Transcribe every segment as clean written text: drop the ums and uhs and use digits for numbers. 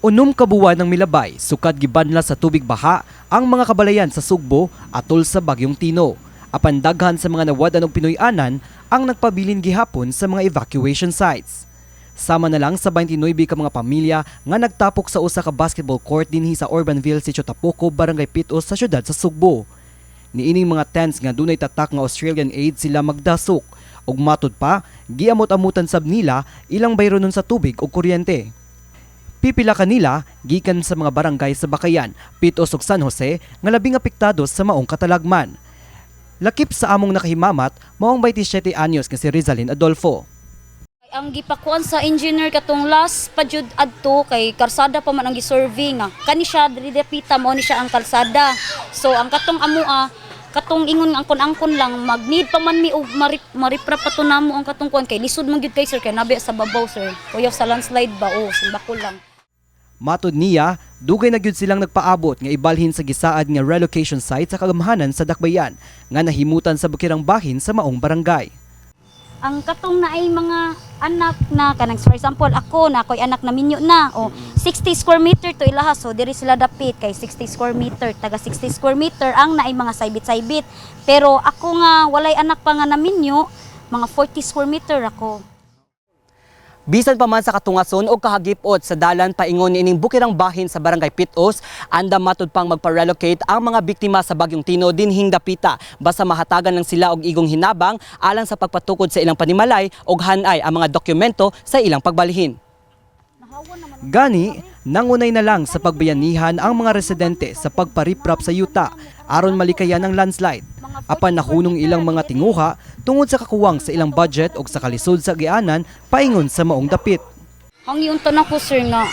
Unom ka buwan ng milabay, sukad gibanla sa tubig baha ang mga kabalayan sa Sugbo atol sa Bagyong Tino. Apan daghan sa mga nawadan og Pinoy-anan ang nagpabilin gihapon sa mga evacuation sites. Sama na lang sa 29 ka mga pamilya nga nagtapok sa usa ka basketball court dinhi sa Urbanville, Sitio Tapoco, Barangay Pitos sa syudad sa Sugbo. Niining mga tents nga dunay tatak nga Australian aid sila magdasok ug matud pa giamot-amutan sab nila ilang bayro nun sa tubig ug kuryente. Pipila kanila gikan sa mga barangay sa Bakayan, Pitos ug San Jose nga labing apektado sa maong katalagman. Lakip sa among nakahimamat maong 27 anyos nga si Rizalyn Adolfo. Ang gipakuan sa engineer katong last padyud adto kay karsada pa man ang gisurvey nga kani siya diri dapita mao ni siya ang kalsada. So ang katong amoa katong ingon nga angkon-angkon lang mag-need pa man mi og maripra pa to namo ang katong kuan kay lisod man gyud kay sir kay nabi sa babaw sir. Kuya sa landslide ba o sa bakol lang. Matud niya, dugay na gyud silang nagpaabot nga ibalhin sa gisaad nga relocation site sa kagamhanan sa Dakbayan nga nahimutan sa bukirang bahin sa maong barangay. Ang katong naay mga anak na kanang for example ako na ako'y anak na minyo na o 60 square meter to ilaha so diri sila dapit kay 60 square meter taga 60 square meter ang naay mga saybit-saybit pero ako nga walay anak pa nga na minyo mga 40 square meter ako. Bisan pa man sa katungason o kahagipot sa dalan paingon niining bukirang bahin sa Barangay Pitos, andam matud pang magpa-relocate ang mga biktima sa Bagyong Tino dinhing dapita basta mahatagan lang sila og igong hinabang alang sa pagpatukod sa ilang panimalay ug hanay ang mga dokumento sa ilang pagbalhin. Gani, nangunay na lang sa pagbayanihan ang mga residente sa pagpariprap sa yuta aron malikayan ang landslide. Apan nahunong ilang mga tinguha tungod sa kakuwang sa ilang budget o sa kalisod sa agianan paingon sa maong dapit. Ang iyon tanan ko sir nga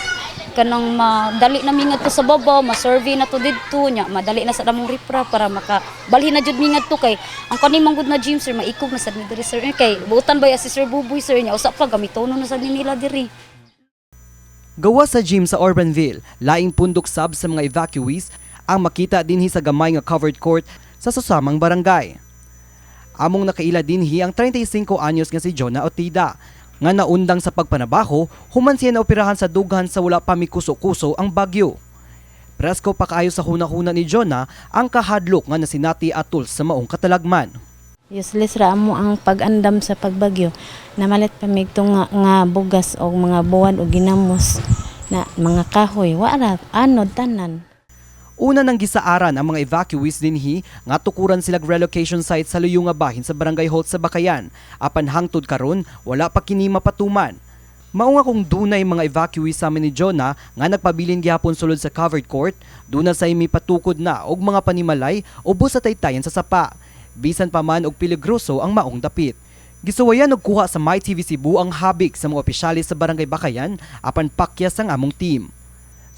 kanang madali na mingad to sa babaw, ma-survey na to didto nya, madali na sa damong ripra para makabalhin na jud mingad to kay ang kanimang gud na gym sir maikog na sad ni diri sir kay buutan ba si Sir Buboy sir nya usa pa gamitono na sad nila diri. Gawa sa gym sa Urbanville, laing pundok sab sa mga evacuees ang makita dinhi sa gamay nga covered court sa susamang barangay. Among nakaila dinhi ang 35 anyos nga si Jonah Otida nga naundang sa pagpanabaho human siya na operahan sa dughan sa wala pa mikuso-kuso ang bagyo. Presko pa kaayo sa hunahuna ni Jonah ang kahadlok nga nasinati atol sa maong katalagman. Useless ra mo ang pag-andam sa pagbagyo. Namalit pa mig nga bugas o mga buwan o ginamos na mga kahoy. Wala anod tanan. Una nang gisaaran ang mga evacuees dinhi nga tukuran sila relocation site sa luyo nga bahin sa Barangay Holt sa Bakayan. Apan hangtod karon wala pa kini mapatuman. Mao nga kung dunay mga evacuees sa amin ni Jonah nga nagpabilin gihapon sulod sa covered court, duna say mipatukod na og mga panimalay ubos sa taytayan sa sapa. Bisan pa man og peligroso ang maong dapit. Gisuwayan og kuha sa MyTV Cebu ang habig sa mga opisyalis sa Barangay Bakayan apan pakyas ang among team.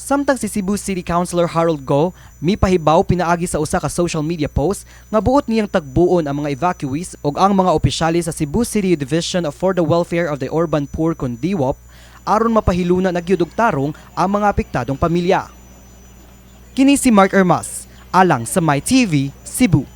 Samtang si Cebu City Councilor Harold Go mipahibaw pinaagi sa usa ka social media post nga buot niyang tagbuon ang mga evacuees ug ang mga opisyalis sa Cebu City Division for the Welfare of the Urban Poor kon DWOP aron mapahiluna nagyud og tarong ang mga apektadong pamilya. Kini si Mark Ermas alang sa MyTV Cebu.